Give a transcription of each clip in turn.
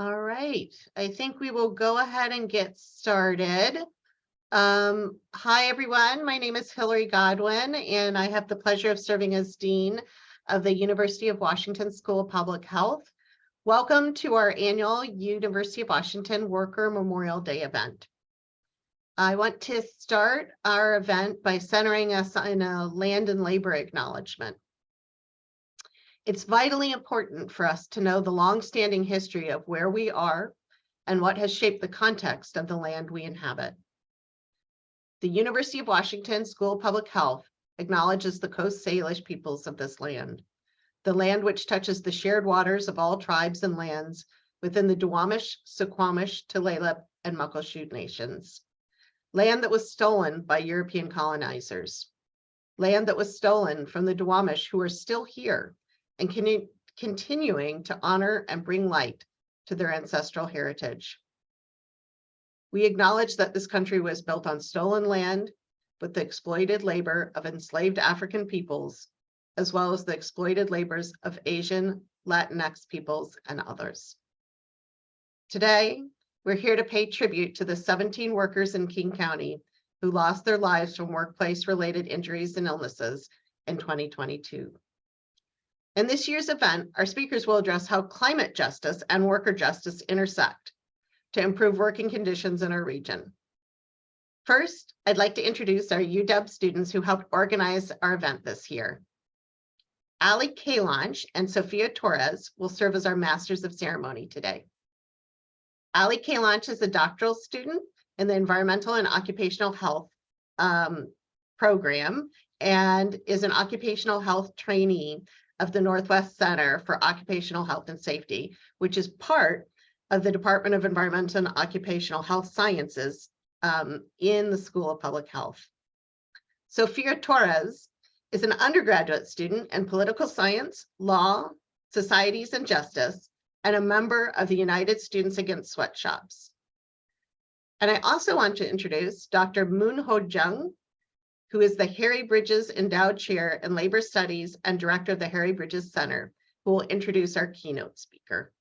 All right, I think we will go ahead and get started. Hi, everyone. My name is Hillary Godwin, and I have the pleasure of serving as Dean of the University of Washington School of Public Health. Welcome to our annual University of Washington Worker Memorial Day event. I want to start our event by centering us in a land and labor acknowledgement. It's vitally important for us to know the longstanding history of where we are and what has shaped the context of the land we inhabit. The University of Washington School of Public Health acknowledges the Coast Salish peoples of this land, the land which touches the shared waters of all tribes and lands within the Duwamish, Suquamish, Tulalip, and Muckleshoot nations. Land that was stolen by European colonizers. Land that was stolen from the Duwamish, who are still here and continuing to honor and bring light to their ancestral heritage. We acknowledge that this country was built on stolen land with the exploited labor of enslaved African peoples, as well as the exploited labors of Asian, Latinx peoples, and others. Today, we're here to pay tribute to the 17 workers in King County who lost their lives from workplace-related injuries and illnesses in 2022. In this year's event, our speakers will address how climate justice and worker justice intersect to improve working conditions in our region. First, I'd like to introduce our UW students who helped organize our event this year. Ali Kalanch and Sophia Torres will serve as our Masters of Ceremony today. Ali Kalanch is a doctoral student in the Environmental and Occupational Health program and is an occupational health trainee of the Northwest Center for Occupational Health and Safety, which is part of the Department of Environmental and Occupational Health Sciences in the School of Public Health. Sophia Torres is an undergraduate student in political science, law, societies, and justice, and a member of the United Students Against Sweatshops. And I also want to introduce Dr. Moon Ho Jung, who is the Harry Bridges Endowed Chair in Labor Studies and Director of the Harry Bridges Center, who will introduce our keynote speaker.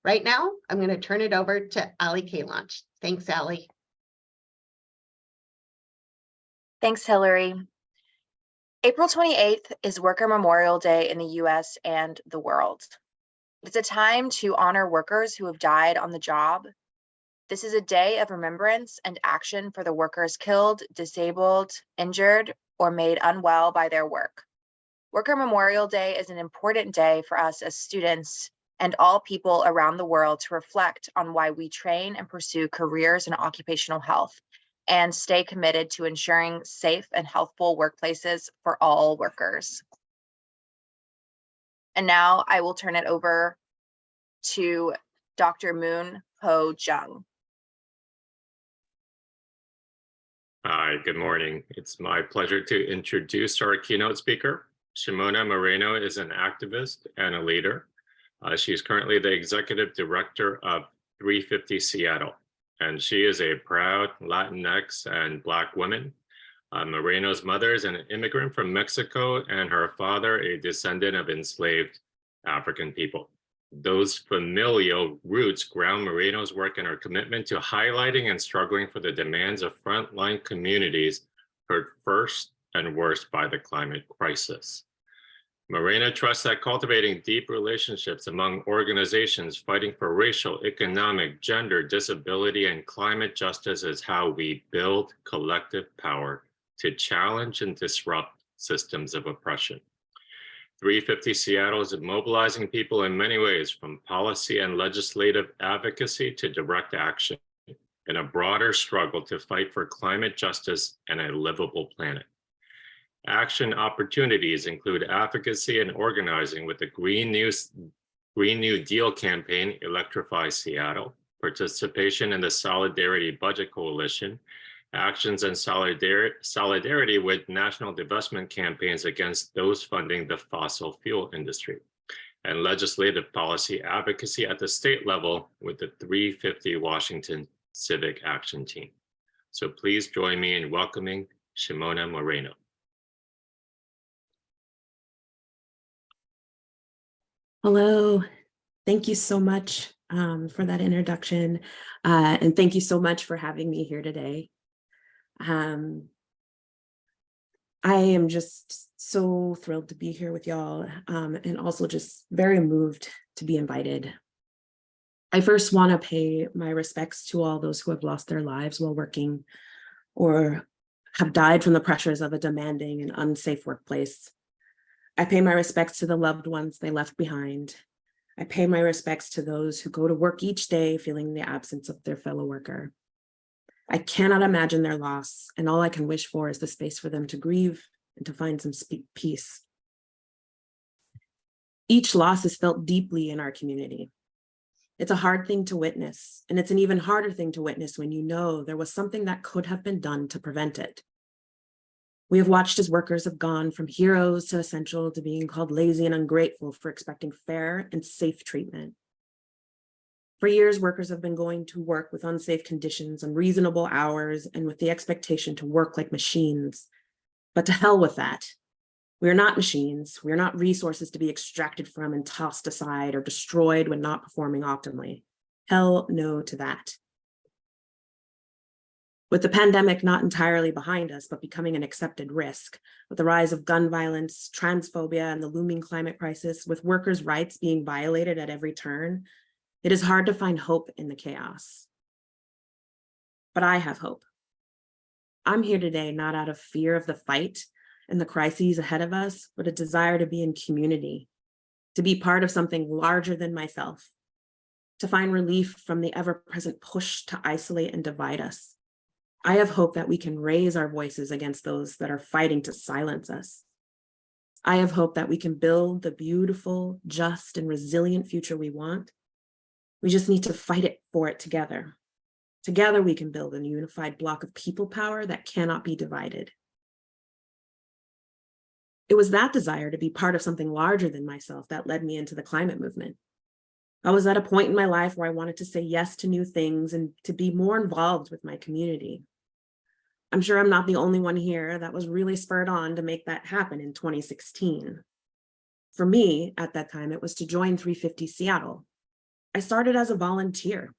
Right now, I'm going to turn it over to Ali Kalanch. Thanks, Ali. Thanks, Hillary. April 28th is Worker Memorial Day in the US and the world. It's a time to honor workers who have died on the job. This is a day of remembrance and action for the workers killed, disabled, injured, or made unwell by their work. Worker Memorial Day is an important day for us as students and all people around the world to reflect on why we train and pursue careers in occupational health and stay committed to ensuring safe and healthful workplaces for all workers. And now I will turn it over to Dr. Moon Ho Jung. Hi, good morning. It's my pleasure to introduce our keynote speaker. Shemona Moreno is an activist and a leader. She's currently the executive director of 350 Seattle, and she is a proud Latinx and Black woman. Moreno's mother is an immigrant from Mexico and her father a descendant of enslaved African people. Those familial roots ground Moreno's work in her commitment to highlighting and struggling for the demands of frontline communities hurt first and worst by the climate crisis. Moreno trusts that cultivating deep relationships among organizations fighting for racial, economic, gender, disability, and climate justice is how we build collective power to challenge and disrupt systems of oppression. 350 Seattle is mobilizing people in many ways, from policy and legislative advocacy to direct action, in a broader struggle to fight for climate justice and a livable planet. Action opportunities include advocacy and organizing with the Green New Deal campaign, Electrify Seattle, participation in the Solidarity Budget Coalition, actions and solidarity with national divestment campaigns against those funding the fossil fuel industry, and legislative policy advocacy at the state level with the 350 Washington Civic Action Team. So please join me in welcoming Shemona Moreno. Hello, thank you so much for that introduction. And thank you so much for having me here today. I am just so thrilled to be here with y'all, and also just very moved to be invited. I first want to pay my respects to all those who have lost their lives while working or have died from the pressures of a demanding and unsafe workplace. I pay my respects to the loved ones they left behind. I pay my respects to those who go to work each day feeling the absence of their fellow worker. I cannot imagine their loss, and all I can wish for is the space for them to grieve and to find some peace. Each loss is felt deeply in our community. It's a hard thing to witness, and it's an even harder thing to witness when you know there was something that could have been done to prevent it. We have watched as workers have gone from heroes to essential to being called lazy and ungrateful for expecting fair and safe treatment. For years, workers have been going to work with unsafe conditions, unreasonable hours, and with the expectation to work like machines. But to hell with that. We are not machines. We are not resources to be extracted from and tossed aside or destroyed when not performing optimally. Hell no to that. With the pandemic not entirely behind us, but becoming an accepted risk, with the rise of gun violence, transphobia, and the looming climate crisis, with workers' rights being violated at every turn, it is hard to find hope in the chaos. But I have hope. I'm here today not out of fear of the fight and the crises ahead of us, but a desire to be in community, to be part of something larger than myself, to find relief from the ever-present push to isolate and divide us. I have hope that we can raise our voices against those that are fighting to silence us. I have hope that we can build the beautiful, just, and resilient future we want. We just need to fight for it together. Together, we can build a unified block of people power that cannot be divided. It was that desire to be part of something larger than myself that led me into the climate movement. I was at a point in my life where I wanted to say yes to new things and to be more involved with my community. I'm sure I'm not the only one here that was really spurred on to make that happen in 2016. For me, at that time, it was to join 350 Seattle. I started as a volunteer.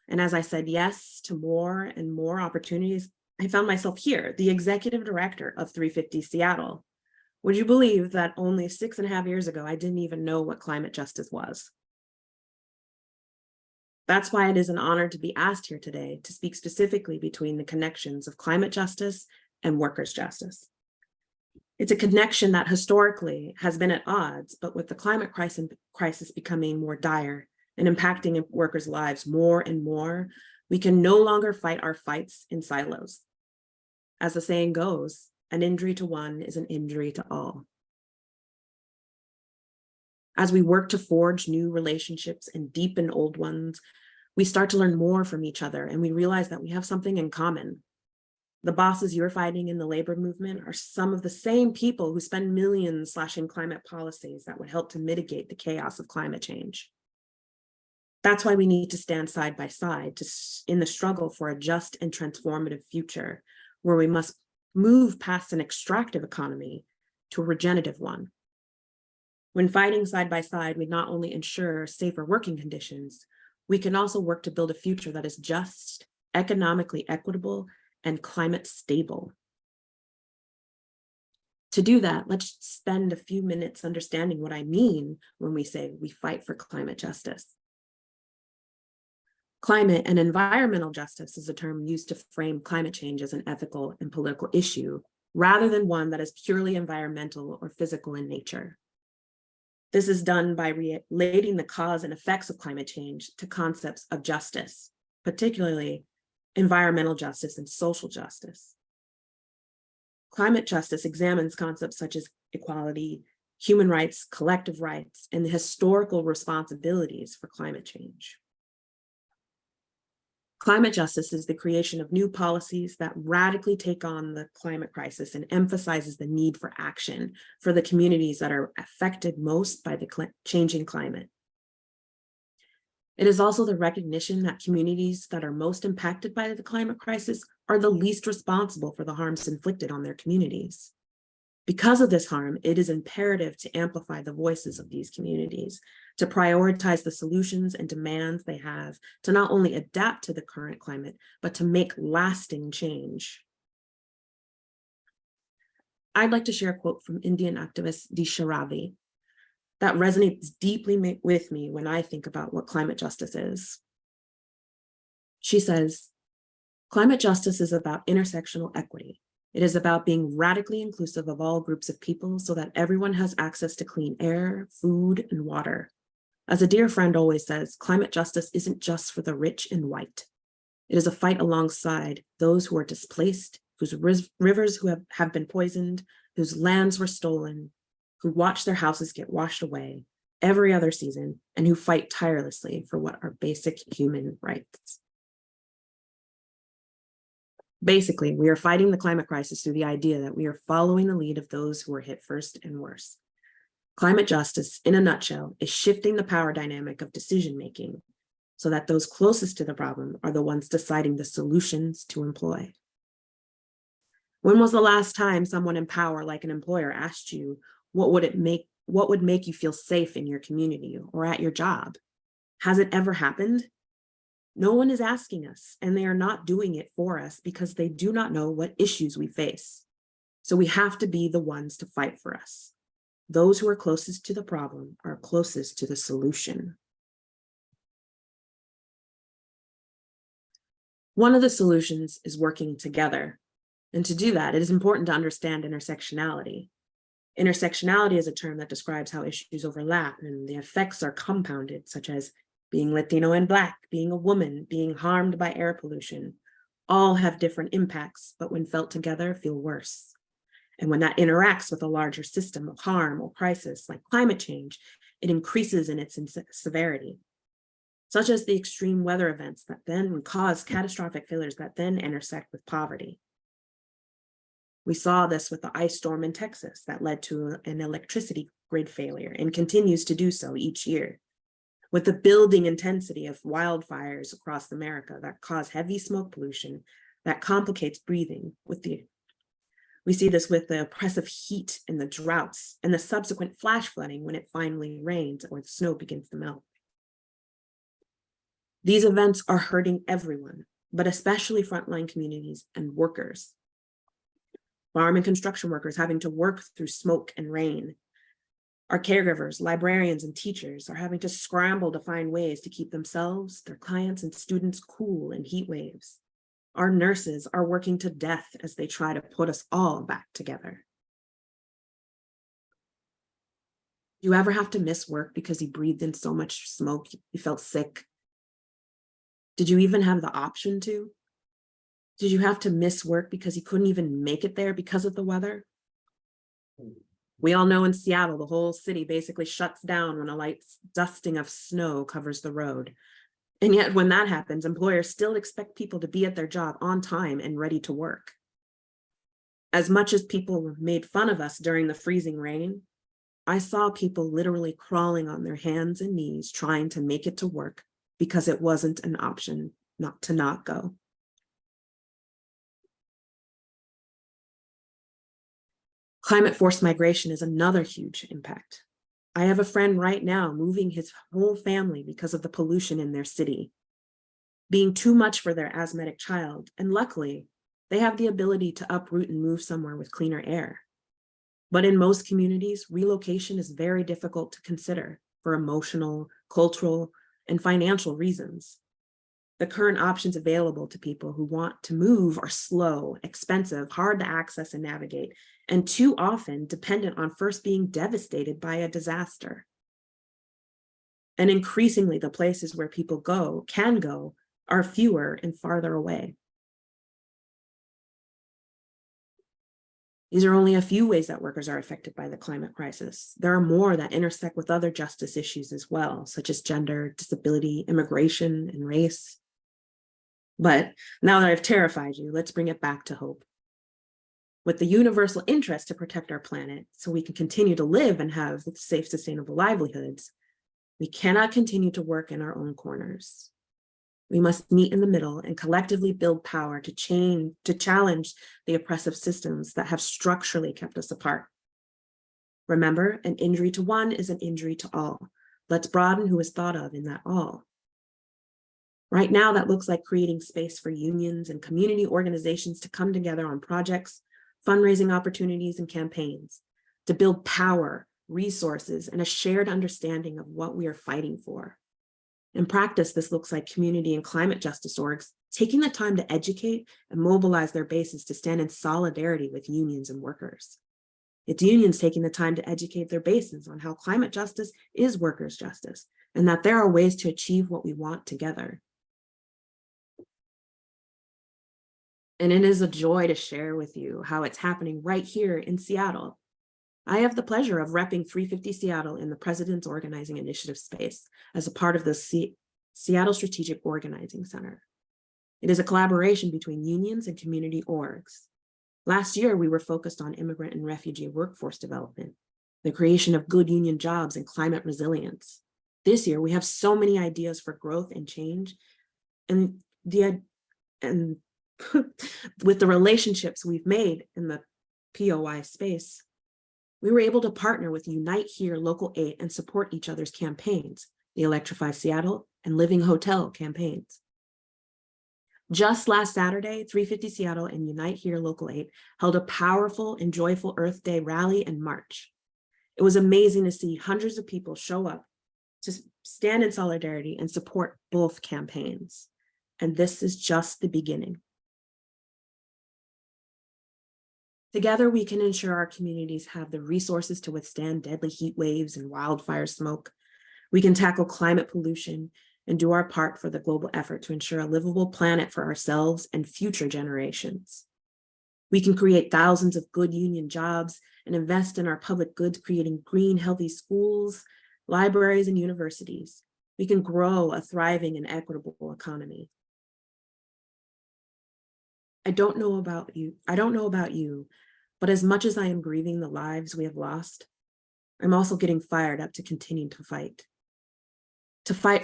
And as I said yes to more and more opportunities, I found myself here, the executive director of 350 Seattle. Would you believe that only 6.5 years ago, I didn't even know what climate justice was? That's why it is an honor to be asked here today to speak specifically between the connections of climate justice and workers' justice. It's a connection that historically has been at odds, but with the climate crisis becoming more dire and impacting workers' lives more and more, we can no longer fight our fights in silos. As the saying goes, an injury to one is an injury to all. As we work to forge new relationships and deepen old ones, we start to learn more from each other, and we realize that we have something in common. The bosses you're fighting in the labor movement are some of the same people who spend millions slashing climate policies that would help to mitigate the chaos of climate change. That's why we need to stand side by side in the struggle for a just and transformative future, where we must move past an extractive economy to a regenerative one. When fighting side by side, we not only ensure safer working conditions, we can also work to build a future that is just, economically equitable, and climate stable. To do that, let's spend a few minutes understanding what I mean when we say we fight for climate justice. Climate and environmental justice is a term used to frame climate change as an ethical and political issue, rather than one that is purely environmental or physical in nature. This is done by relating the cause and effects of climate change to concepts of justice, particularly environmental justice and social justice. Climate justice examines concepts such as equality, human rights, collective rights, and the historical responsibilities for climate change. Climate justice is the creation of new policies that radically take on the climate crisis and emphasizes the need for action for the communities that are affected most by the changing climate. It is also the recognition that communities that are most impacted by the climate crisis are the least responsible for the harms inflicted on their communities. Because of this harm, it is imperative to amplify the voices of these communities, to prioritize the solutions and demands they have to not only adapt to the current climate, but to make lasting change. I'd like to share a quote from Indian activist Disha Ravi that resonates deeply with me when I think about what climate justice is. She says, "Climate justice is about intersectional equity. It is about being radically inclusive of all groups of people so that everyone has access to clean air, food, and water. As a dear friend always says, climate justice isn't just for the rich and white. It is a fight alongside those who are displaced, whose rivers who have been poisoned, whose lands were stolen, who watch their houses get washed away every other season, and who fight tirelessly for what are basic human rights." Basically, we are fighting the climate crisis through the idea that we are following the lead of those who are hit first and worse. Climate justice, in a nutshell, is shifting the power dynamic of decision-making so that those closest to the problem are the ones deciding the solutions to employ. When was the last time someone in power, like an employer, asked you what would make you feel safe in your community or at your job? Has it ever happened? No one is asking us, and they are not doing it for us because they do not know what issues we face. So we have to be the ones to fight for us. Those who are closest to the problem are closest to the solution. One of the solutions is working together. And to do that, it is important to understand intersectionality. Intersectionality is a term that describes how issues overlap and the effects are compounded, such as being Latino and Black, being a woman, being harmed by air pollution. All have different impacts, but when felt together, feel worse. And when that interacts with a larger system of harm or crisis, like climate change, it increases in its severity, such as the extreme weather events that then cause catastrophic failures that then intersect with poverty. We saw this with the ice storm in Texas that led to an electricity grid failure and continues to do so each year. With the building intensity of wildfires across America that cause heavy smoke pollution that complicates breathing. We see this with the oppressive heat and the droughts and the subsequent flash flooding when it finally rains or the snow begins to melt. These events are hurting everyone, but especially frontline communities and workers. Farm and construction workers having to work through smoke and rain. Our caregivers, librarians, and teachers are having to scramble to find ways to keep themselves, their clients, and students cool in heat waves. Our nurses are working to death as they try to put us all back together. Do you ever have to miss work because you breathed in so much smoke, you felt sick? Did you even have the option to? Did you have to miss work because you couldn't even make it there because of the weather? We all know in Seattle, the whole city basically shuts down when a light dusting of snow covers the road. And yet when that happens, employers still expect people to be at their job on time and ready to work. As much as people made fun of us during the freezing rain, I saw people literally crawling on their hands and knees trying to make it to work because it wasn't an option not to not go. Climate forced migration is another huge impact. I have a friend right now moving his whole family because of the pollution in their city, being too much for their asthmatic child, and luckily, they have the ability to uproot and move somewhere with cleaner air. But in most communities, relocation is very difficult to consider for emotional, cultural, and financial reasons. The current options available to people who want to move are slow, expensive, hard to access and navigate, and too often dependent on first being devastated by a disaster. And increasingly, the places where people can go, are fewer and farther away. These are only a few ways that workers are affected by the climate crisis. There are more that intersect with other justice issues as well, such as gender, disability, immigration, and race. But now that I've terrified you, let's bring it back to hope. With the universal interest to protect our planet so we can continue to live and have safe, sustainable livelihoods, we cannot continue to work in our own corners. We must meet in the middle and collectively build power to challenge the oppressive systems that have structurally kept us apart. Remember, an injury to one is an injury to all. Let's broaden who is thought of in that all. Right now, that looks like creating space for unions and community organizations to come together on projects, fundraising opportunities, and campaigns to build power, resources, and a shared understanding of what we are fighting for. In practice, this looks like community and climate justice orgs taking the time to educate and mobilize their bases to stand in solidarity with unions and workers. It's unions taking the time to educate their bases on how climate justice is workers' justice and that there are ways to achieve what we want together. And it is a joy to share with you how it's happening right here in Seattle. I have the pleasure of repping 350 Seattle in the President's Organizing Initiative space as a part of the Seattle Strategic Organizing Center. It is a collaboration between unions and community orgs. Last year, we were focused on immigrant and refugee workforce development, the creation of good union jobs, and climate resilience. This year, we have so many ideas for growth and change, and with the relationships we've made in the POI space, we were able to partner with Unite Here Local 8 and support each other's campaigns, the Electrify Seattle and Living Hotel campaigns. Just last Saturday, 350 Seattle and Unite Here Local 8 held a powerful and joyful Earth Day rally and march. It was amazing to see hundreds of people show up to stand in solidarity and support both campaigns. And this is just the beginning. Together, we can ensure our communities have the resources to withstand deadly heat waves and wildfire smoke. We can tackle climate pollution and do our part for the global effort to ensure a livable planet for ourselves and future generations. We can create thousands of good union jobs and invest in our public goods, creating green, healthy schools, libraries, and universities. We can grow a thriving and equitable economy. I don't know about you, but as much as I am grieving the lives we have lost, I'm also getting fired up to continue to fight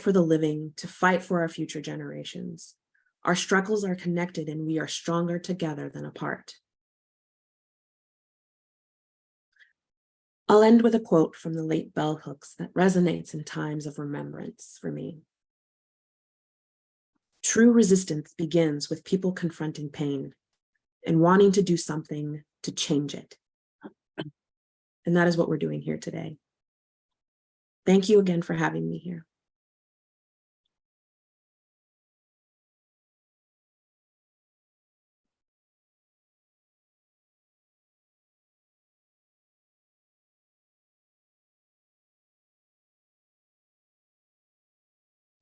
for the living, to fight for our future generations. Our struggles are connected and we are stronger together than apart. I'll end with a quote from the late Bell Hooks that resonates in times of remembrance for me. True resistance begins with people confronting pain and wanting to do something to change it. And that is what we're doing here today. Thank you again for having me here.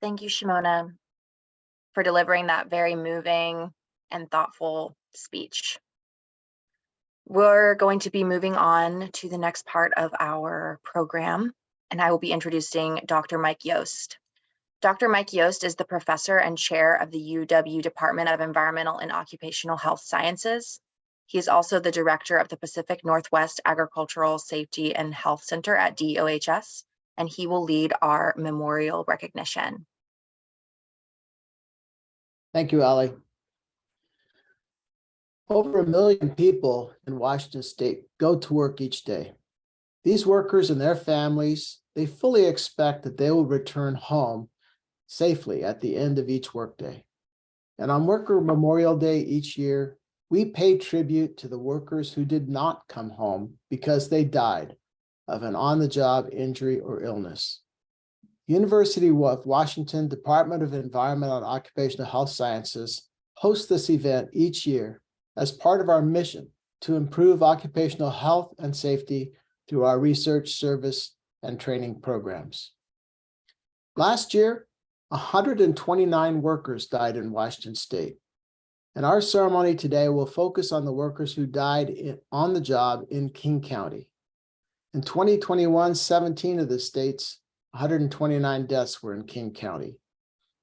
Thank you, Shemona, for delivering that very moving and thoughtful speech. We're going to be moving on to the next part of our program, and I will be introducing Dr. Mike Yost. Dr. Mike Yost is the professor and chair of the UW Department of Environmental and Occupational Health Sciences. He is also the director of the Pacific Northwest Agricultural Safety and Health Center at DOHS, and he will lead our memorial recognition. Thank you, Ali. Over 1 million people in Washington State go to work each day. These workers and their families, they fully expect that they will return home safely at the end of each workday. And on Worker Memorial Day each year, we pay tribute to the workers who did not come home because they died of an on-the-job injury or illness. University of Washington Department of Environmental and Occupational Health Sciences hosts this event each year as part of our mission to improve occupational health and safety through our research, service, and training programs. Last year, 129 workers died in Washington State, and our ceremony today will focus on the workers who died on the job in King County. In 2021, 17 of the state's 129 deaths were in King County.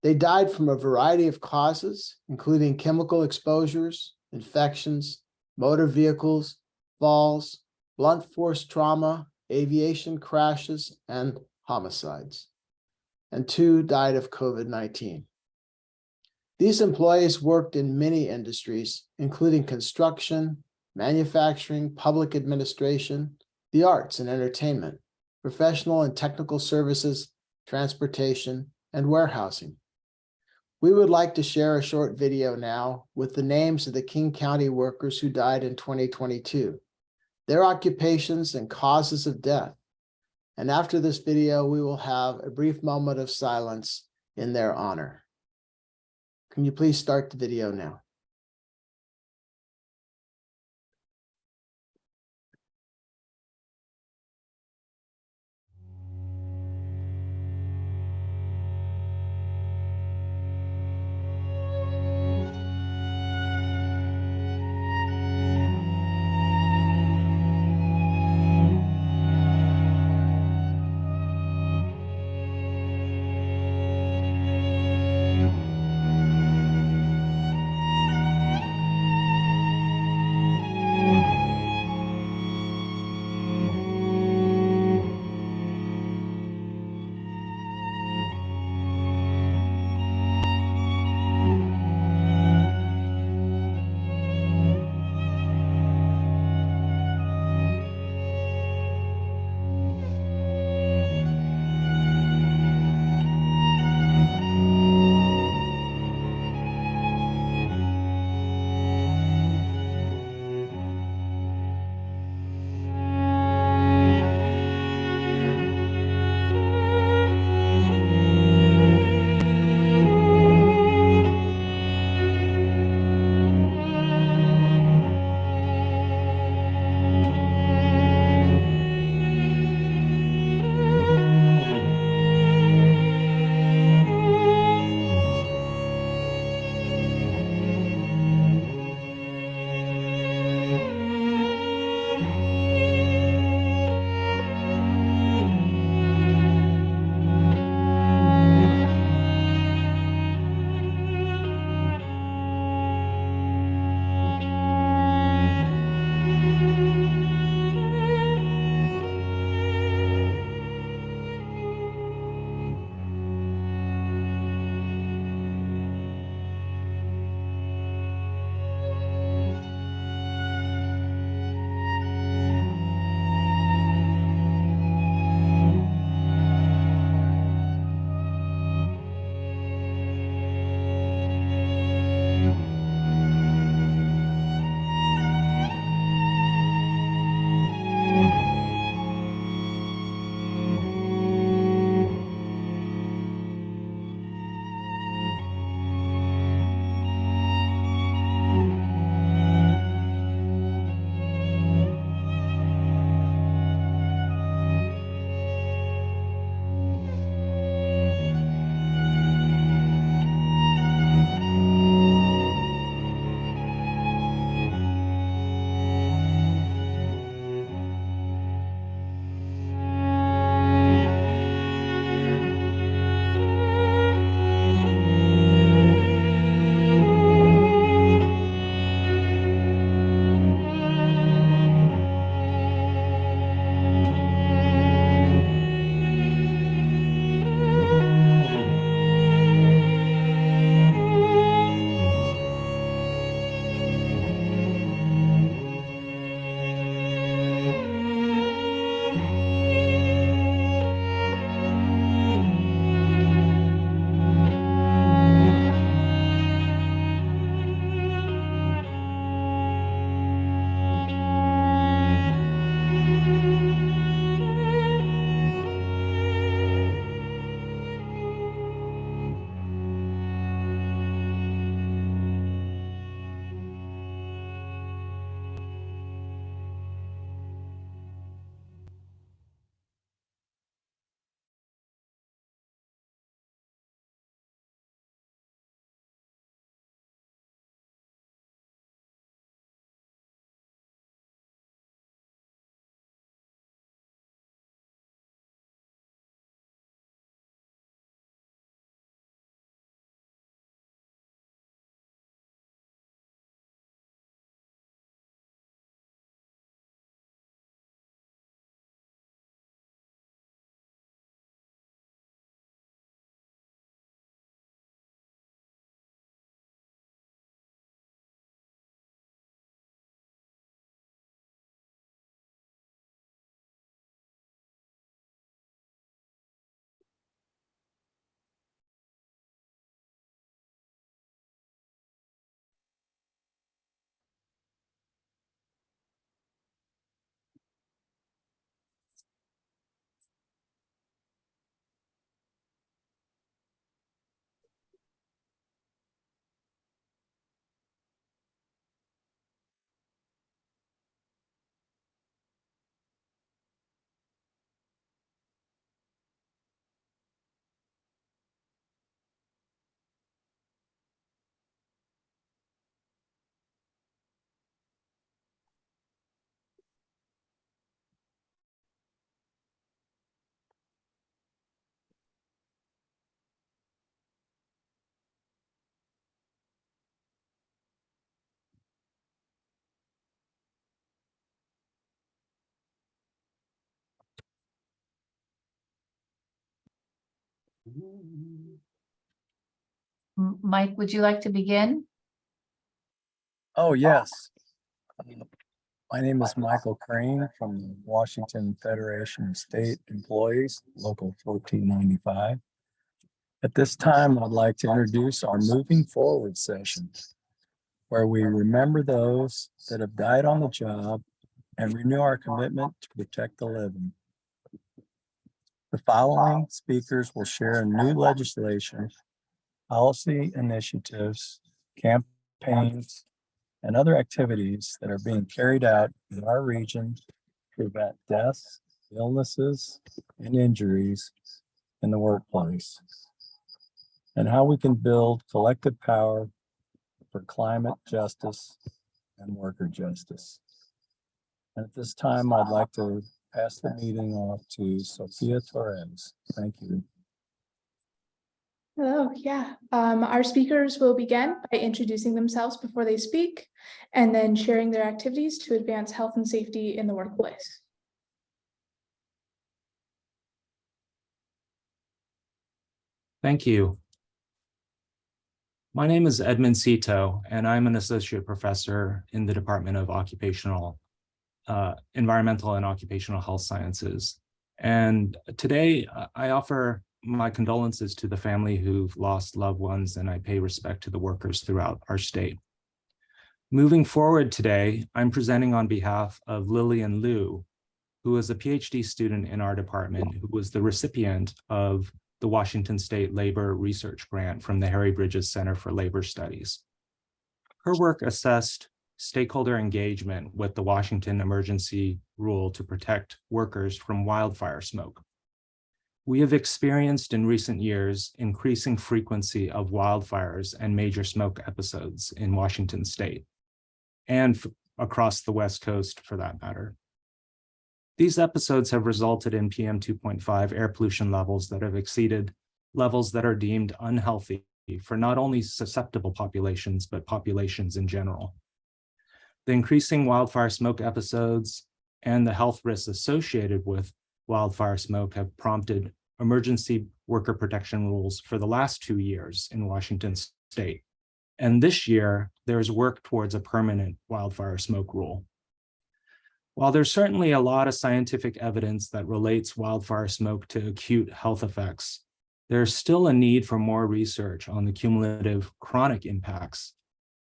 They died from a variety of causes, including chemical exposures, infections, motor vehicles, falls, blunt force trauma, aviation crashes, and homicides. And 2 died of COVID-19. These employees worked in many industries, including construction, manufacturing, public administration, the arts and entertainment, professional and technical services, transportation, and warehousing. We would like to share a short video now with the names of the King County workers who died in 2022, their occupations and causes of death. And after this video, we will have a brief moment of silence in their honor. Can you please start the video now? Mike, would you like to begin? Oh, yes. My name is Michael Crane from the Washington Federation of State Employees, Local 1495. At this time, I'd like to introduce our Moving Forward session, where we remember those that have died on the job and renew our commitment to protect the living. The following speakers will share new legislation, policy initiatives, campaigns, and other activities that are being carried out in our region to prevent deaths, illnesses, and injuries in the workplace, and how we can build collective power for climate justice and worker justice. And at this time, I'd like to pass the meeting off to Sophia Torres. Thank you. Hello, yeah. Our speakers will begin by introducing themselves before they speak and then sharing their activities to advance health and safety in the workplace. Thank you. My name is Edmund Cito, and I'm an associate professor in the Department of Environmental and Occupational Health Sciences. And today I offer my condolences to the family who've lost loved ones, and I pay respect to the workers throughout our state. Moving forward today, I'm presenting on behalf of Lillian Liu, who is a PhD student in our department, who was the recipient of the Washington State Labor Research Grant from the Harry Bridges Center for Labor Studies. Her work assessed stakeholder engagement with the Washington emergency rule to protect workers from wildfire smoke. We have experienced in recent years increasing frequency of wildfires and major smoke episodes in Washington state and across the West Coast for that matter. These episodes have resulted in PM 2.5 air pollution levels that have exceeded levels that are deemed unhealthy for not only susceptible populations, but populations in general. The increasing wildfire smoke episodes and the health risks associated with wildfire smoke have prompted emergency worker protection rules for the last 2 years in Washington state. And this year, there's work towards a permanent wildfire smoke rule. While there's certainly a lot of scientific evidence that relates wildfire smoke to acute health effects, there's still a need for more research on the cumulative chronic impacts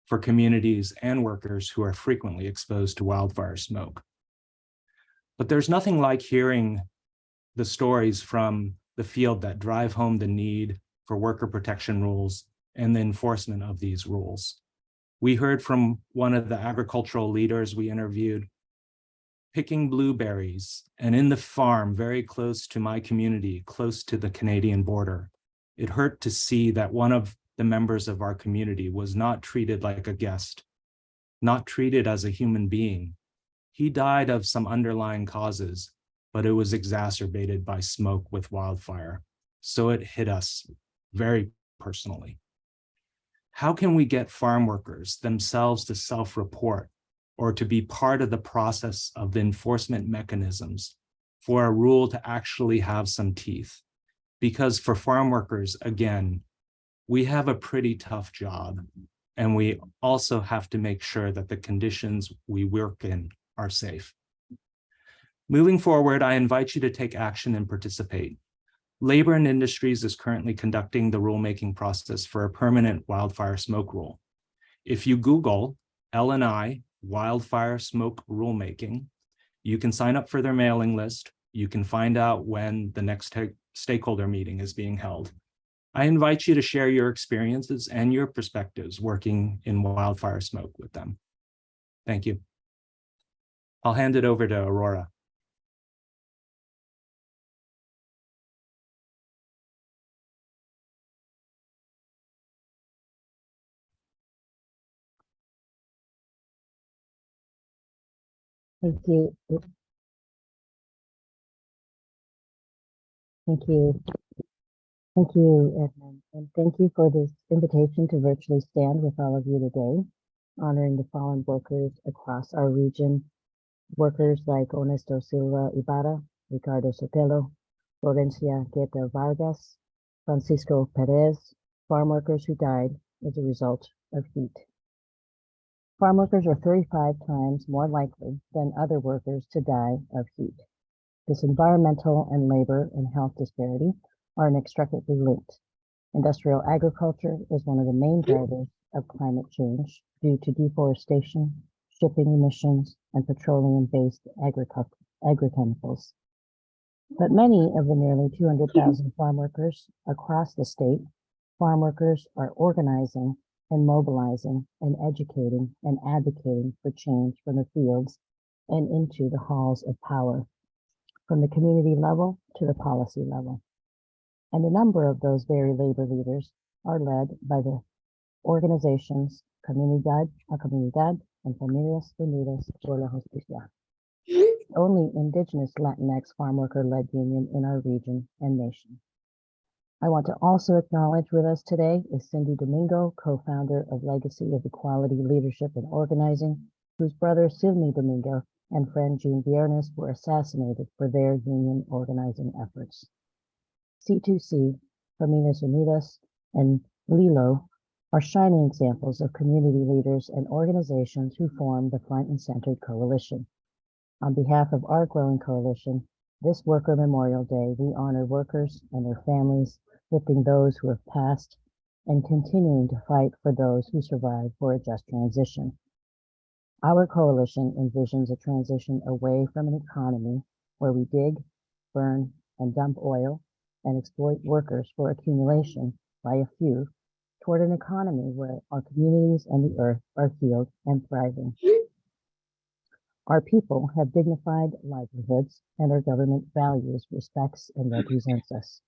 for communities and workers who are frequently exposed to wildfire smoke. But there's nothing like hearing the stories from the field that drive home the need for worker protection rules and the enforcement of these rules. We heard from one of the agricultural leaders we interviewed picking blueberries, and in the farm very close to my community, close to the Canadian border. It hurt to see that one of the members of our community was not treated like a guest, not treated as a human being. He died of some underlying causes, but it was exacerbated by smoke with wildfire. So it hit us very personally. How can we get farm workers themselves to self-report or to be part of the process of the enforcement mechanisms for a rule to actually have some teeth? Because for farm workers, again, we have a pretty tough job, and we also have to make sure that the conditions we work in are safe. Moving forward, I invite you to take action and participate. Labor and Industries is currently conducting the rulemaking process for a permanent wildfire smoke rule. If you Google L&I wildfire smoke rulemaking, you can sign up for their mailing list. You can find out when the next stakeholder meeting is being held. I invite you to share your experiences and your perspectives working in wildfire smoke with them. Thank you. I'll hand it over to Aurora. Thank you. Thank you. Thank you, Edmund. And thank you for this invitation to virtually stand with all of you today, honoring the fallen workers across our region. Workers like Ernesto Silva Ibarra, Ricardo Sotelo, Florencia Guetta Vargas, Francisco Perez, farm workers who died as a result of heat. Farm workers are 35 times more likely than other workers to die of heat. This environmental and labor and health disparity are inextricably linked. Industrial agriculture is one of the main drivers of climate change due to deforestation, shipping emissions, and petroleum-based agrochemicals. But many of the nearly 200,000 farm workers across the state, farm workers are organizing and mobilizing and educating and advocating for change from the fields and into the halls of power, from the community level to the policy level. And a number of those very labor leaders are led by the organizations Comunidad a Comunidad and Familias Unidas por la Justicia, only indigenous Latinx farm worker-led union in our region and nation. I want to also acknowledge with us today is Cindy Domingo, co-founder of Legacy of Equality, Leadership, and Organizing, whose brother Silmi Domingo and friend Jean Viernes were assassinated for their union organizing efforts. C2C, Familias Unidas, and Lilo are shining examples of community leaders and organizations who form the Front and Centered Coalition. On behalf of our growing coalition, this Worker Memorial Day, we honor workers and their families, lifting those who have passed and continuing to fight for those who survived for a just transition. Our coalition envisions a transition away from an economy where we dig, burn, and dump oil and exploit workers for accumulation by a few, toward an economy where our communities and the earth are healed and thriving. Our people have dignified livelihoods, and our government values, respects, and represents us.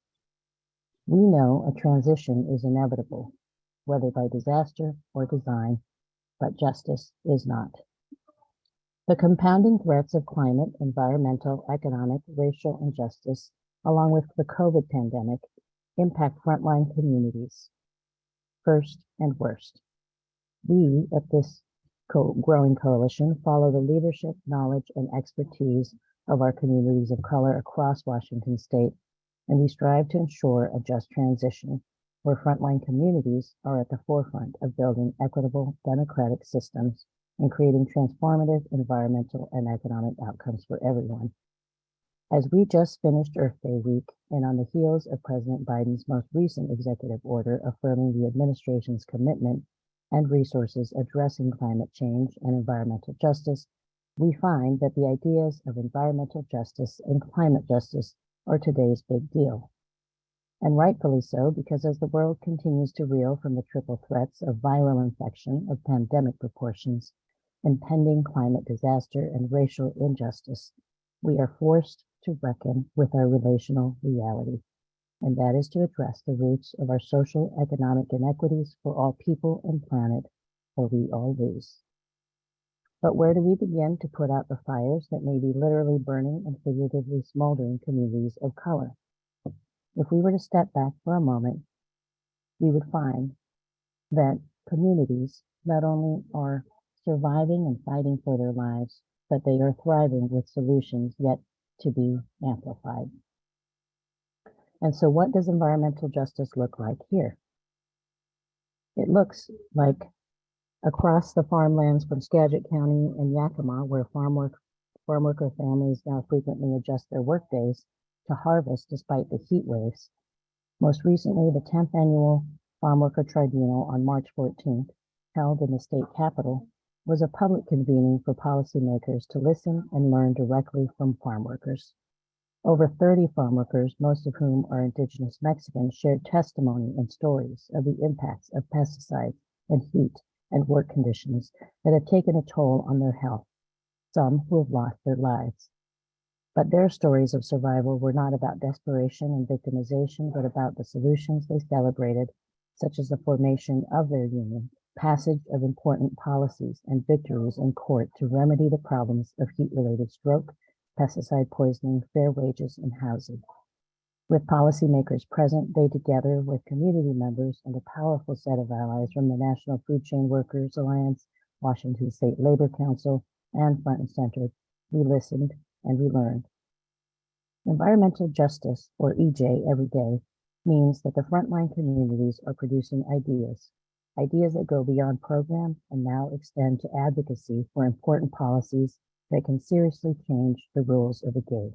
We know a transition is inevitable, whether by disaster or design, but justice is not. The compounding threats of climate, environmental, economic, racial injustice, along with the COVID pandemic, impact frontline communities first and worst. We at this growing coalition follow the leadership, knowledge, and expertise of our communities of color across Washington state, and we strive to ensure a just transition where frontline communities are at the forefront of building equitable democratic systems and creating transformative environmental and economic outcomes for everyone. As we just finished Earth Day week, and on the heels of President Biden's most recent executive order affirming the administration's commitment and resources addressing climate change and environmental justice, we find that the ideas of environmental justice and climate justice are today's big deal. And rightfully so, because as the world continues to reel from the triple threats of viral infection of pandemic proportions, impending climate disaster, and racial injustice, we are forced to reckon with our relational reality, and that is to address the roots of our social economic inequities for all people and planet, or we all lose. But where do we begin to put out the fires that may be literally burning and figuratively smoldering communities of color? If we were to step back for a moment, we would find that communities not only are surviving and fighting for their lives, but they are thriving with solutions yet to be amplified. And so what does environmental justice look like here? It looks like across the farmlands from Skagit County and Yakima, where farm worker families now frequently adjust their workdays to harvest despite the heat waves. Most recently, the 10th annual Farm Worker Tribunal on March 14th, held in the state capitol, was a public convening for policymakers to listen and learn directly from farm workers. Over 30 farm workers, most of whom are indigenous Mexicans, shared testimony and stories of the impacts of pesticides and heat and work conditions that have taken a toll on their health, some who have lost their lives. But their stories of survival were not about desperation and victimization, but about the solutions they celebrated, such as the formation of their union, passage of important policies, and victories in court to remedy the problems of heat-related stroke, pesticide poisoning, fair wages, and housing. With policymakers present, they, together with community members and a powerful set of allies from the National Food Chain Workers Alliance, Washington State Labor Council, and Front and Centered, we listened and we learned. Environmental justice, or EJ every day, means that the frontline communities are producing ideas that go beyond program and now extend to advocacy for important policies that can seriously change the rules of the game.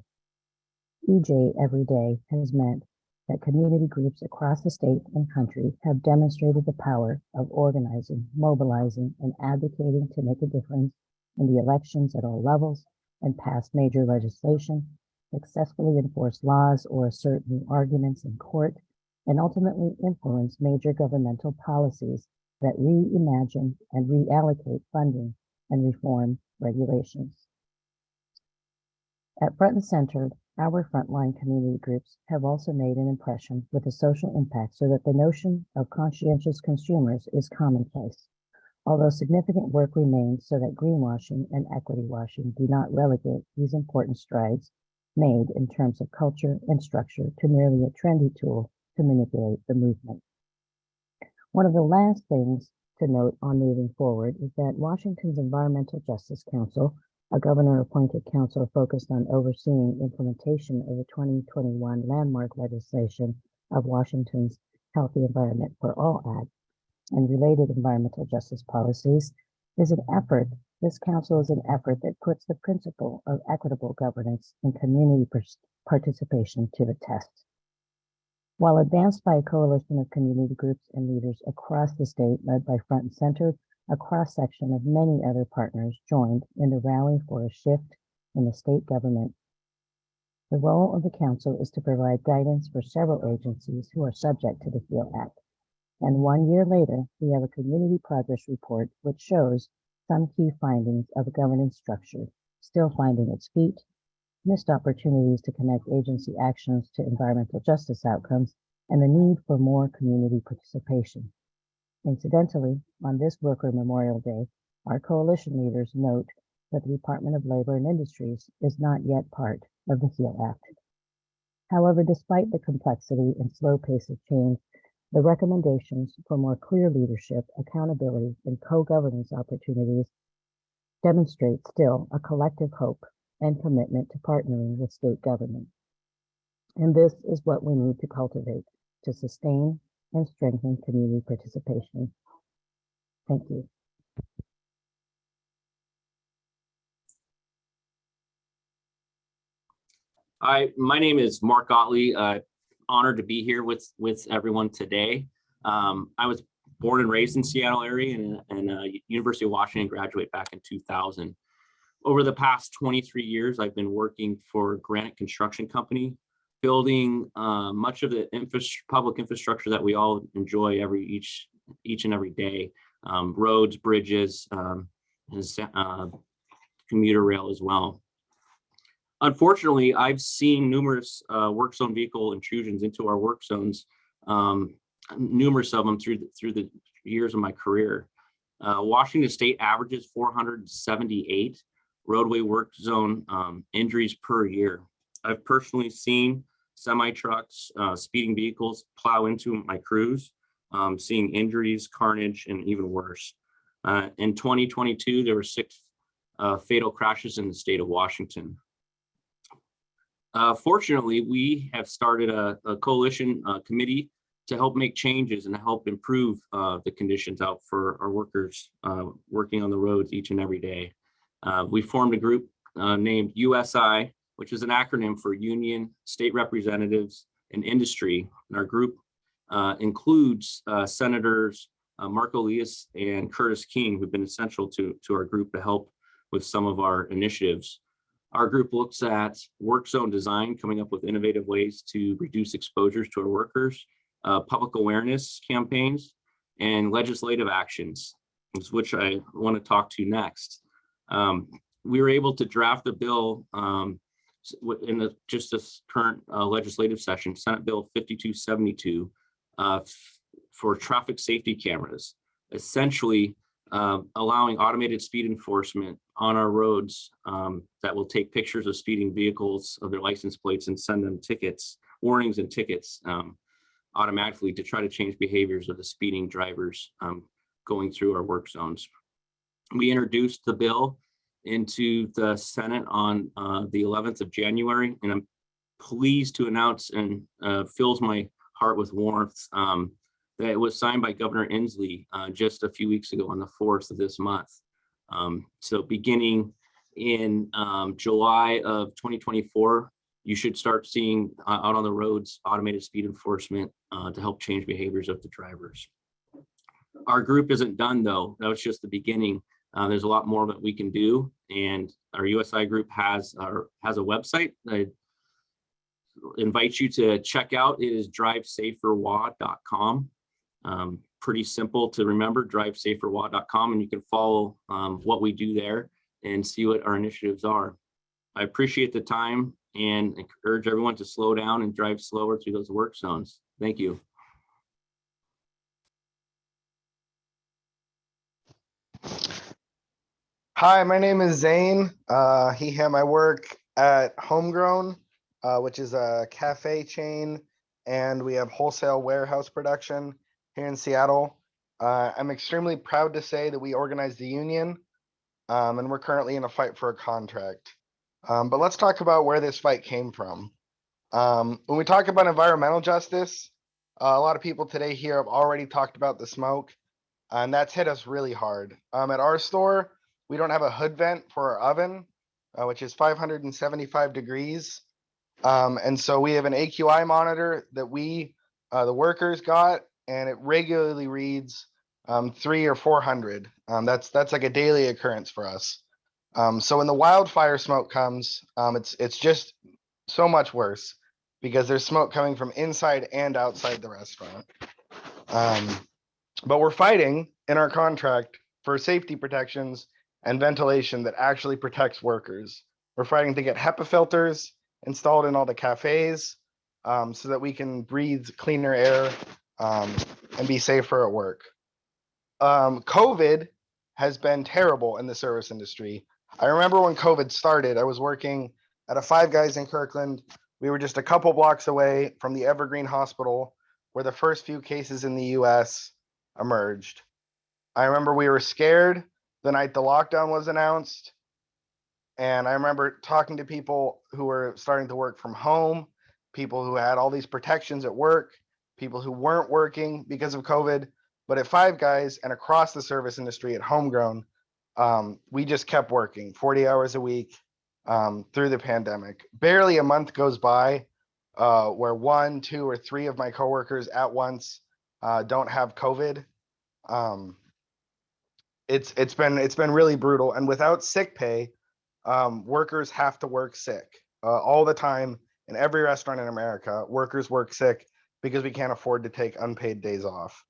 EJ Every Day has meant that community groups across the state and country have demonstrated the power of organizing, mobilizing, and advocating to make a difference in the elections at all levels and pass major legislation, successfully enforce laws or assert new arguments in court, and ultimately influence major governmental policies that reimagine and reallocate funding and reform regulations. At Front and Center, our frontline community groups have also made an impression with a social impact so that the notion of conscientious consumers is commonplace. Although significant work remains so that greenwashing and equity washing do not relegate these important strides made in terms of culture and structure to merely a trendy tool to manipulate the movement. One of the last things to note on moving forward is that Washington's Environmental Justice Council, a governor-appointed council focused on overseeing implementation of the 2021 landmark legislation of Washington's Healthy Environment for All Act and related environmental justice policies, is an effort. This council is an effort that puts the principle of equitable governance and community participation to the test. While advanced by a coalition of community groups and leaders across the state led by Front and Center, a cross-section of many other partners joined in the rally for a shift in the state government. The role of the council is to provide guidance for several agencies who are subject to the HEAL Act. And 1 year later, we have a community progress report which shows some key findings of a governance structure still finding its feet, missed opportunities to connect agency actions to environmental justice outcomes, and the need for more community participation. Incidentally, on this Worker Memorial Day, our coalition leaders note that the Department of Labor and Industries is not yet part of the HEAL Act. However, despite the complexity and slow pace of change, the recommendations for more clear leadership, accountability, and co-governance opportunities demonstrate still a collective hope and commitment to partnering with state government. And this is what we need to cultivate to sustain and strengthen community participation. Thank you. Hi, my name is Mark Gottlieb. Honored to be here with everyone today. I was born and raised in Seattle area and University of Washington graduate back in 2000. Over the past 23 years, I've been working for Granite Construction Company, building much of the public infrastructure that we all enjoy each and every day, roads, bridges, and commuter rail as well. Unfortunately, I've seen numerous work zone vehicle intrusions into our work zones, numerous of them through the years of my career. Washington State averages 478 roadway work zone injuries per year. I've personally seen semi trucks, speeding vehicles plow into my crews, seeing injuries, carnage, and even worse. In 2022, there were 6 fatal crashes in the state of Washington. Fortunately, we have started a coalition committee to help make changes and help improve the conditions out for our workers working on the roads each and every day. We formed a group named USI, which is an acronym for Union, State Representatives, and Industry. And our group includes Senators Marco Elias and Curtis King, who've been essential to our group to help with some of our initiatives. Our group looks at work zone design, coming up with innovative ways to reduce exposures to our workers, public awareness campaigns, and legislative actions, which I want to talk to next. We were able to draft a bill in just this current legislative session, Senate Bill 5272, for traffic safety cameras, essentially allowing automated speed enforcement on our roads that will take pictures of speeding vehicles, of their license plates, and send them tickets, warnings and tickets automatically to try to change behaviors of the speeding drivers going through our work zones. We introduced the bill into the Senate on the 11th of January, and I'm pleased to announce and fills my heart with warmth that was signed by Governor Inslee just a few weeks ago on the 4th of this month. So beginning in July of 2024, you should start seeing out on the roads automated speed enforcement to help change behaviors of the drivers. Our group isn't done though. That was just the beginning. There's a lot more that we can do, and our USI group has a website. I invite you to check out. It is drivesaferwa.com. Pretty simple to remember, drivesaferwa.com, and you can follow what we do there and see what our initiatives are. I appreciate the time and encourage everyone to slow down and drive slower through those work zones. Thank you. Hi, my name is Zane. He had my work at Homegrown, which is a cafe chain, and we have wholesale warehouse production here in Seattle. I'm extremely proud to say that we organized the union, and we're currently in a fight for a contract. But let's talk about where this fight came from. When we talk about environmental justice, a lot of people today here have already talked about the smoke, and that's hit us really hard. At our store, we don't have a hood vent for our oven, which is 575 degrees. And so we have an AQI monitor that we, the workers got, and it regularly reads 300 or 400. That's like a daily occurrence for us. So when the wildfire smoke comes, it's just so much worse because there's smoke coming from inside and outside the restaurant. But we're fighting in our contract for safety protections and ventilation that actually protects workers. We're fighting to get HEPA filters installed in all the cafes so that we can breathe cleaner air and be safer at work. COVID has been terrible in the service industry. I remember when COVID started, I was working at a Five Guys in Kirkland. We were just a couple blocks away from the Evergreen Hospital where the first few cases in the US emerged. I remember we were scared the night the lockdown was announced. And I remember talking to people who were starting to work from home, people who had all these protections at work, people who weren't working because of COVID. But at Five Guys and across the service industry at Homegrown, we just kept working 40 hours a week through the pandemic. Barely a month goes by where 1, 2, or 3 of my coworkers at once don't have COVID. It's been really brutal, and without sick pay, workers have to work sick all the time in every restaurant in America. Workers work sick because we can't afford to take unpaid days off.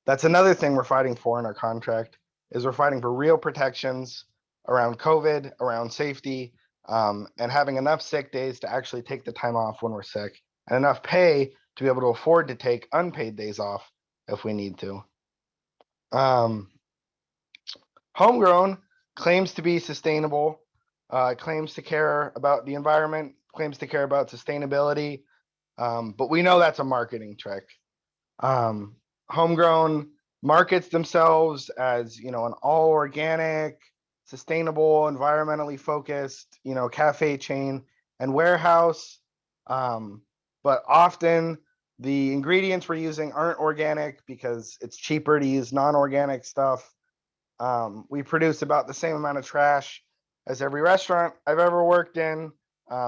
That's another thing we're fighting for in our contract, is we're fighting for real protections around COVID, around safety, and having enough sick days to actually take the time off when we're sick, and enough pay to be able to afford to take unpaid days off if we need to. Homegrown claims to be sustainable, claims to care about the environment, claims to care about sustainability, but we know that's a marketing trick. Homegrown markets themselves as, an all organic, sustainable, environmentally focused, cafe chain and warehouse. But often the ingredients we're using aren't organic because it's cheaper to use non-organic stuff. We produce about the same amount of trash as every restaurant I've ever worked in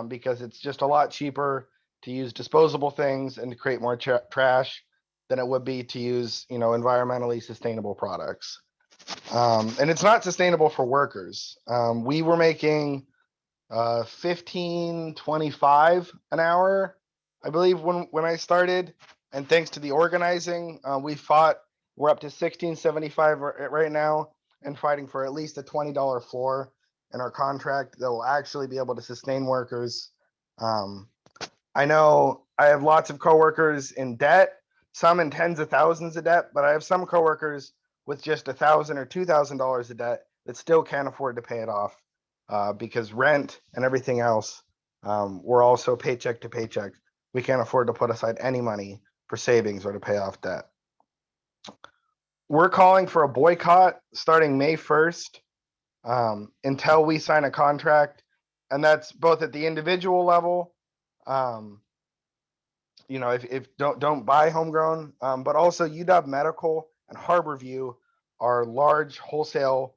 because it's just a lot cheaper to use disposable things and to create more trash than it would be to use, environmentally sustainable products. And it's not sustainable for workers. We were making $15.25 an hour, I believe, when I started. And thanks to the organizing, we're up to $16.75 right now, and fighting for at least a $20 floor in our contract that will actually be able to sustain workers. I know I have lots of coworkers in debt, some in tens of thousands of debt, but I have some coworkers with just $1,000 or $2,000 of debt that still can't afford to pay it off because rent and everything else, we're also paycheck to paycheck. We can't afford to put aside any money for savings or to pay off debt. We're calling for a boycott starting May 1st until we sign a contract. And that's both at the individual level if don't buy homegrown, but also UW Medical and Harborview are large wholesale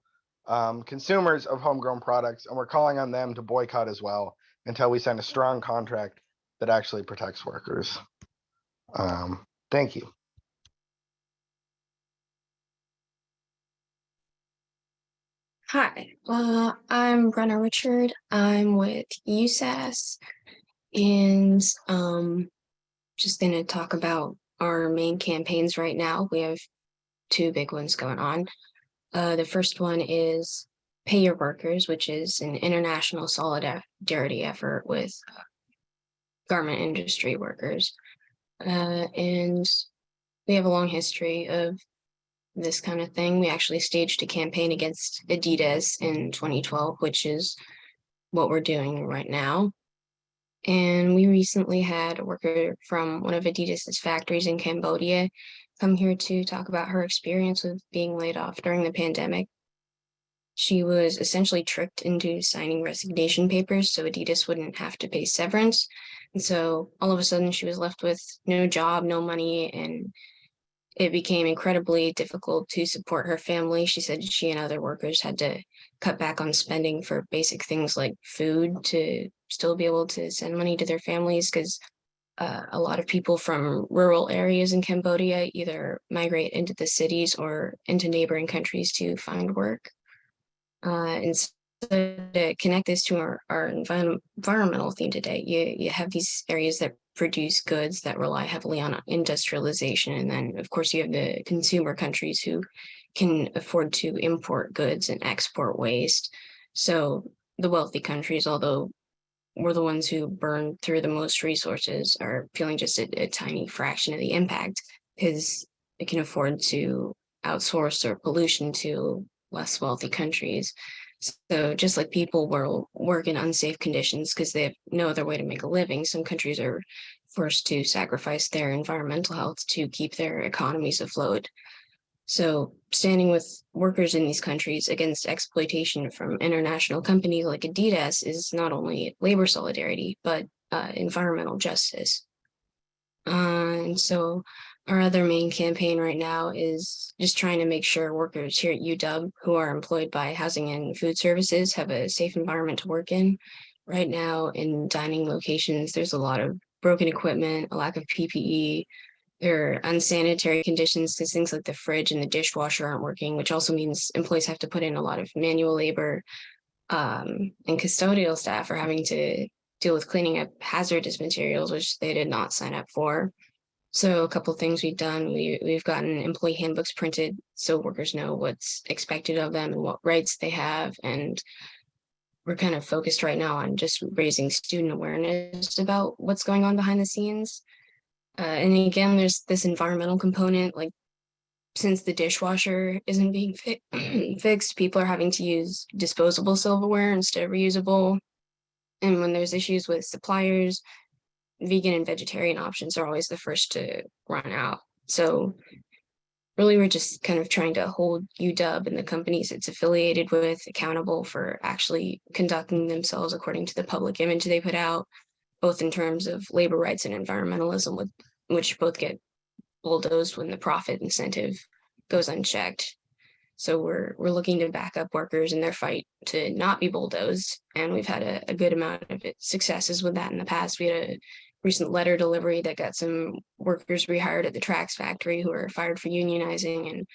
consumers of homegrown products, and we're calling on them to boycott as well until we send a strong contract that actually protects workers. Thank you. Hi, I'm Brenna Richard. I'm with USAS, and just going to talk about our main campaigns right now. We have two big ones going on. The first one is Pay Your Workers, which is an international solidarity effort with garment industry workers. And we have a long history of this kind of thing. We actually staged a campaign against Adidas in 2012, which is what we're doing right now. And we recently had a worker from one of Adidas's factories in Cambodia come here to talk about her experience with being laid off during the pandemic. She was essentially tricked into signing resignation papers so Adidas wouldn't have to pay severance. And so all of a sudden she was left with no job, no money, and it became incredibly difficult to support her family. She said she and other workers had to cut back on spending for basic things like food to still be able to send money to their families, because a lot of people from rural areas in Cambodia either migrate into the cities or into neighboring countries to find work. And so to connect this to our environmental theme today, you have these areas that produce goods that rely heavily on industrialization. And then, of course, you have the consumer countries who can afford to import goods and export waste. So the wealthy countries, although we're the ones who burn through the most resources, are feeling just a tiny fraction of the impact because it can afford to outsource their pollution to less wealthy countries. So just like people will work in unsafe conditions because they have no other way to make a living, some countries are forced to sacrifice their environmental health to keep their economies afloat. So standing with workers in these countries against exploitation from international companies like Adidas is not only labor solidarity, but environmental justice. And so our other main campaign right now is just trying to make sure workers here at UW who are employed by housing and food services have a safe environment to work in. Right now in dining locations, there's a lot of broken equipment, a lack of PPE. There are unsanitary conditions because things like the fridge and the dishwasher aren't working, which also means employees have to put in a lot of manual labor, and custodial staff are having to deal with cleaning up hazardous materials, which they did not sign up for. So a couple of things we've done, we've gotten employee handbooks printed so workers know what's expected of them and what rights they have. And we're kind of focused right now on just raising student awareness about what's going on behind the scenes. And again, there's this environmental component, like since the dishwasher isn't being fixed, people are having to use disposable silverware instead of reusable. And when there's issues with suppliers, vegan and vegetarian options are always the first to run out. So really, we're just kind of trying to hold UW and the companies it's affiliated with accountable for actually conducting themselves according to the public image they put out, both in terms of labor rights and environmentalism, which both get bulldozed when the profit incentive goes unchecked. So we're looking to back up workers in their fight to not be bulldozed, and we've had a good amount of successes with that in the past. We had a recent letter delivery that got some workers rehired at the Trax factory who were fired for unionizing, and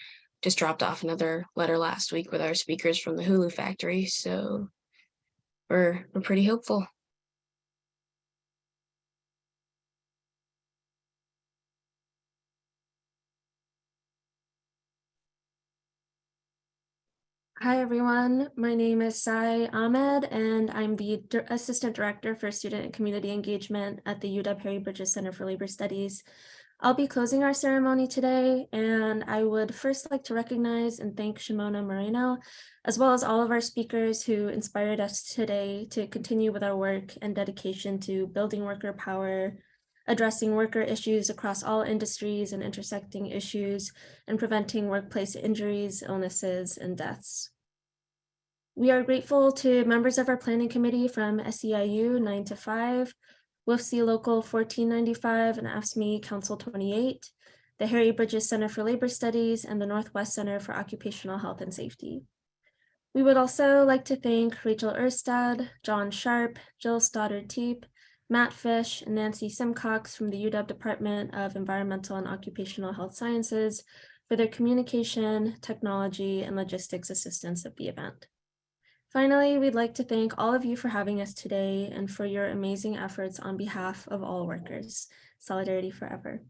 just dropped off another letter last week with our speakers from the Hulu factory. So we're pretty hopeful. Hi, everyone. My name is Sai Ahmed, and I'm the Assistant Director for Student and Community Engagement at the UW Harry Bridges Center for Labor Studies. I'll be closing our ceremony today, and I would first like to recognize and thank Shemona Moreno, as well as all of our speakers who inspired us today to continue with our work and dedication to building worker power, addressing worker issues across all industries and intersecting issues, and preventing workplace injuries, illnesses, and deaths. We are grateful to members of our planning committee from SEIU 9 to 5, WFC Local 1495 and AFSCME Council 28, the Harry Bridges Center for Labor Studies, and the Northwest Center for Occupational Health and Safety. We would also like to thank Rachel Erstad, John Sharp, Jill Stoddard-Teep, Matt Fish, and Nancy Simcox from the UW Department of Environmental and Occupational Health Sciences for their communication, technology, and logistics assistance at the event. Finally, we'd like to thank all of you for having us today and for your amazing efforts on behalf of all workers. Solidarity forever.